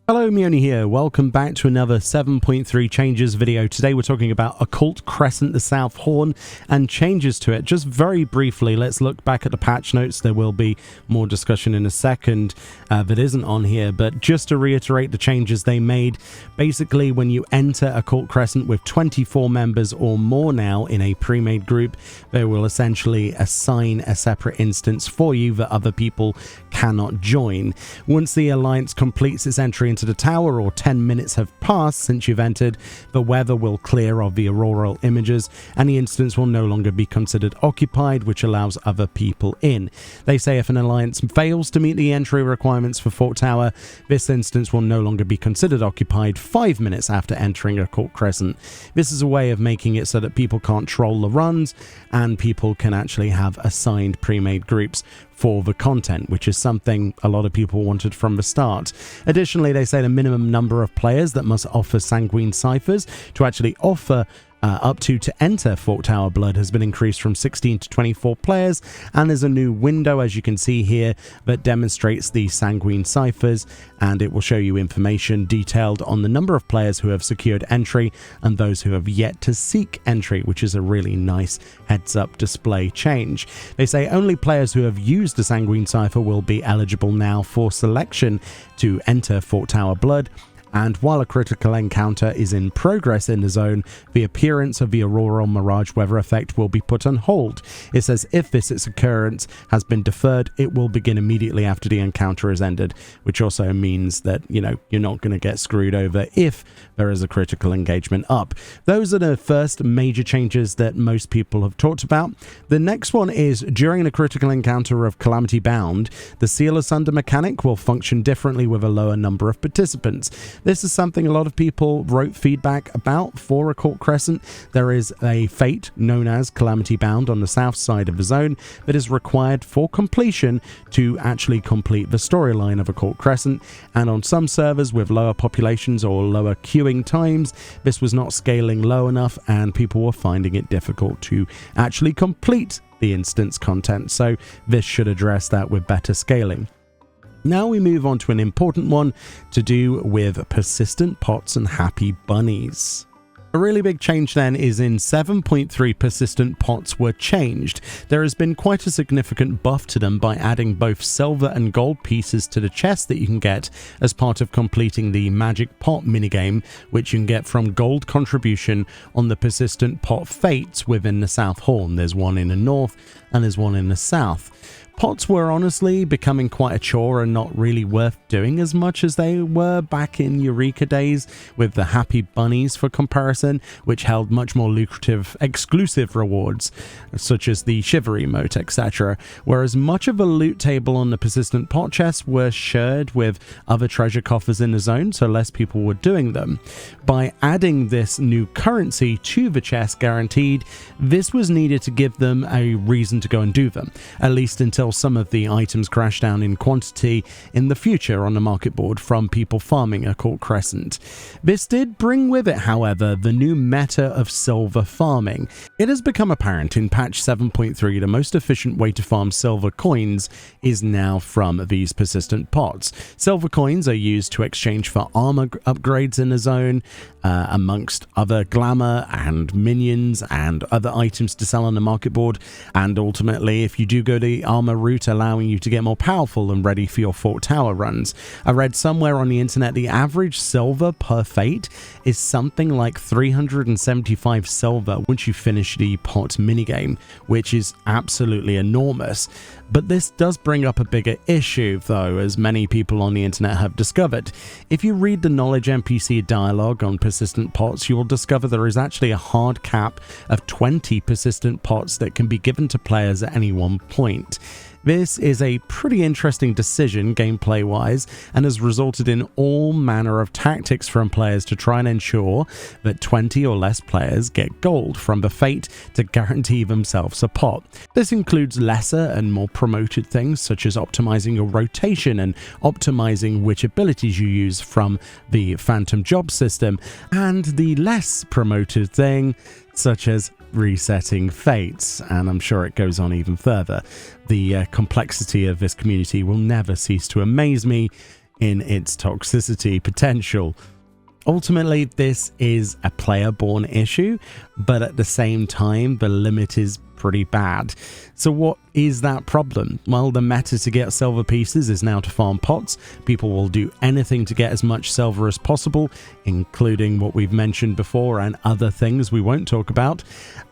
Hello, Meoni here. Welcome back to another 7.3 changes video. Today we're talking about Occult Crescent, the South Horn, and changes to it. Just very briefly, let's look back at the patch notes. There will be more discussion in a second that isn't on here, but just to reiterate the changes they made, basically when you enter Occult Crescent with 24 members or more now in a pre-made group, they will essentially assign a separate instance for you that other people cannot join. Once the Alliance completes its entry into the tower, or 10 minutes have passed since you've entered, the weather will clear of the auroral images and the instance will no longer be considered occupied, which allows other people in. They say if an alliance fails to meet the entry requirements for Fort Tower, this instance will no longer be considered occupied 5 minutes after entering Occult Crescent. This is a way of making it so that people can't troll the runs and people can actually have assigned pre-made groups for the content, which is something a lot of people wanted from the start. Additionally, they say the minimum number of players that must offer sanguine ciphers to actually offer up to enter Fort Tower Blood has been increased from 16 to 24 players, and there's a new window, as you can see here, that demonstrates the sanguine ciphers, and it will show you information detailed on the number of players who have secured entry and those who have yet to seek entry, which is a really nice heads-up display change. They say only players who have used the sanguine cipher will be eligible now for selection to enter Fort Tower Blood. And while a critical encounter is in progress in the zone, the appearance of the auroral mirage weather effect will be put on hold. It says if this occurrence has been deferred, it will begin immediately after the encounter has ended, which also means that, you know, you're not going to get screwed over if there is a critical engagement up. Those are the first major changes that most people have talked about. The next one is during the critical encounter of Calamity Bound, the Seal Asunder mechanic will function differently with a lower number of participants. This is something a lot of people wrote feedback about for Occult Crescent. There is a fate known as Calamity Bound on the south side of the zone that is required for completion to actually complete the storyline of Occult Crescent, and on some servers with lower populations or lower queuing times, this was not scaling low enough and people were finding it difficult to actually complete the instance content, so this should address that with better scaling. Now we move on to an important one to do with persistent pots and happy bunnies. A really big change then is in 7.3 persistent pots were changed. There has been quite a significant buff to them by adding both silver and gold pieces to the chest that you can get as part of completing the magic pot minigame, which you can get from gold contribution on the persistent pot fates within the South Horn. There's one in the north and there's one in the south. Pots were honestly becoming quite a chore and not really worth doing as much as they were back in Eureka days with the Happy Bunnies for comparison, which held much more lucrative exclusive rewards such as the Shiver emote, etc. Whereas much of the loot table on the persistent pot chests were shared with other treasure coffers in the zone, so less people were doing them. By adding this new currency to the chest guaranteed, this was needed to give them a reason to go and do them, at least until some of the items crash down in quantity in the future on the market board from people farming Occult Crescent. This did bring with it, however, the new meta of silver farming. It has become apparent in patch 7.3 the most efficient way to farm silver coins is now from these persistent pots. Silver coins are used to exchange for armor upgrades in the zone, amongst other glamour and minions and other items to sell on the market board, and ultimately if you do go the armor route, allowing you to get more powerful and ready for your Fort Tower runs. I read somewhere on the internet the average silver per fate is something like 375 silver once you finish the pot minigame, which is absolutely enormous. But this does bring up a bigger issue though, as many people on the internet have discovered. If you read the knowledge NPC dialogue on persistent pots, you'll discover there is actually a hard cap of 20 persistent pots that can be given to players at any one point. This is a pretty interesting decision gameplay-wise and has resulted in all manner of tactics from players to try and ensure that 20 or less players get gold from the fate to guarantee themselves a pot. This includes lesser and more promoted things such as optimizing your rotation and optimizing which abilities you use from the Phantom Job system, and the less promoted thing such as resetting fates, and I'm sure it goes on even further. The complexity of this community will never cease to amaze me in its toxicity potential. Ultimately, this is a player-borne issue, but at the same time, the limit is pretty bad. So what is that problem? Well, the meta to get silver pieces is now to farm pots. People will do anything to get as much silver as possible, including what we've mentioned before and other things we won't talk about.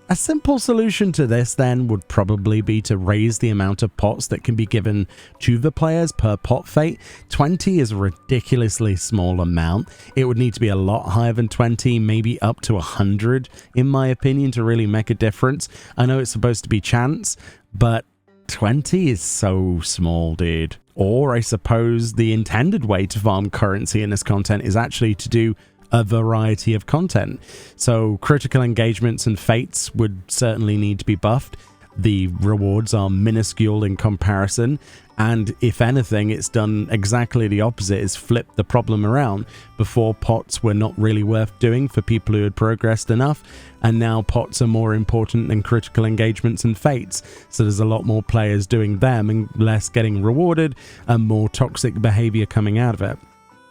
A simple solution to this then would probably be to raise the amount of pots that can be given to the players per pot fate. 20 is a ridiculously small amount. It would need to be a lot higher than 20, maybe up to 100 in my opinion to really make a difference. I know it's supposed to be chance, but 20 is so small, dude. Or I suppose the intended way to farm currency in this content is actually to do a variety of content. So critical engagements and fates would certainly need to be buffed. The rewards are minuscule in comparison, and if anything, it's done exactly the opposite, is flipped the problem around. Before, pots were not really worth doing for people who had progressed enough, and now pots are more important than critical engagements and fates. So there's a lot more players doing them and less getting rewarded, and more toxic behavior coming out of it.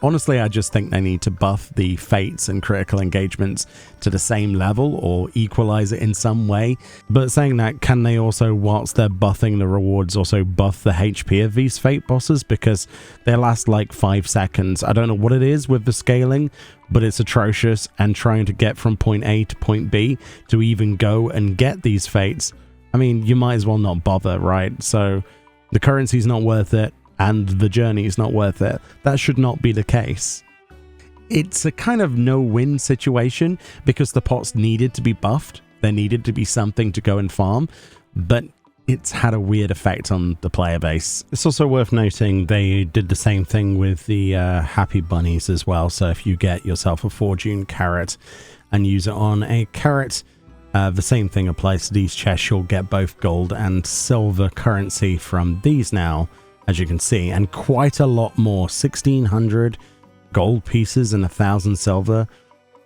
Honestly, I just think they need to buff the fates and critical engagements to the same level or equalize it in some way. But saying that, can they also, whilst they're buffing the rewards, also buff the HP of these fate bosses? Because they last like 5 seconds. I don't know what it is with the scaling, but it's atrocious, and trying to get from point A to point B to even go and get these fates, I mean, you might as well not bother, right? So the currency's not worth it, and the journey is not worth it. That should not be the case. It's a kind of no-win situation because the pots needed to be buffed. There needed to be something to go and farm, but it's had a weird effect on the player base. It's also worth noting they did the same thing with the happy bunnies as well. So if you get yourself a fortune carrot and use it on a carrot, the same thing applies to these chests. You'll get both gold and silver currency from these now, as you can see, and quite a lot more. 1,600 gold pieces and 1,000 silver.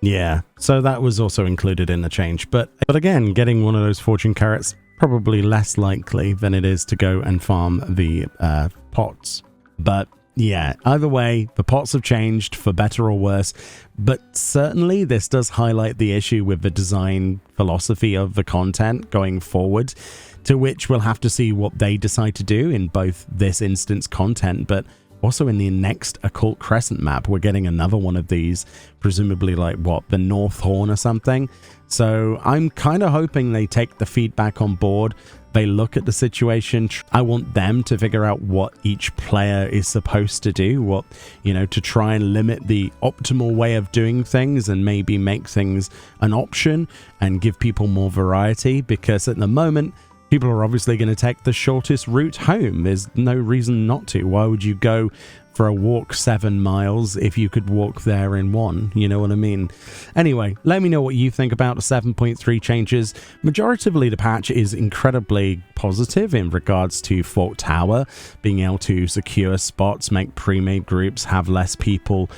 Yeah, so that was also included in the change. But again, getting one of those fortune carrots, probably less likely than it is to go and farm the pots. But yeah, either way, the pots have changed for better or worse. But certainly this does highlight the issue with the design philosophy of the content going forward, to which we'll have to see what they decide to do in both this instance content, but also in the next Occult Crescent map. We're getting another one of these, presumably like, what, the North Horn or something? So I'm kind of hoping they take the feedback on board. They look at the situation. I want them to figure out what each player is supposed to do, what, you know, to try and limit the optimal way of doing things and maybe make things an option and give people more variety, because at the moment, people are obviously going to take the shortest route home. There's no reason not to. Why would you go for a walk 7 miles if you could walk there in 1? You know what I mean? Anyway, let me know what you think about the 7.3 changes. Majoritively, the patch is incredibly positive in regards to Fort Tower, being able to secure spots, make pre-made groups, have less people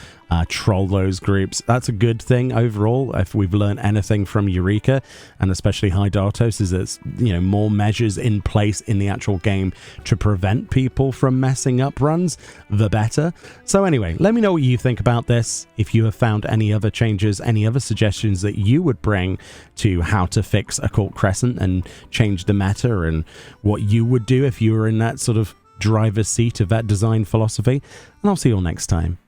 troll those groups. That's a good thing overall. If we've learned anything from Eureka, and especially High Dartos, is that, you know, more measures in place in the actual game to prevent people from messing up runs, the better. So anyway, let me know what you think about this. If you have found any other changes, any other suggestions that you would bring to how to fix Occult Crescent and change the meta, and what you would do if you were in that sort of driver's seat of that design philosophy. And I'll see you all next time.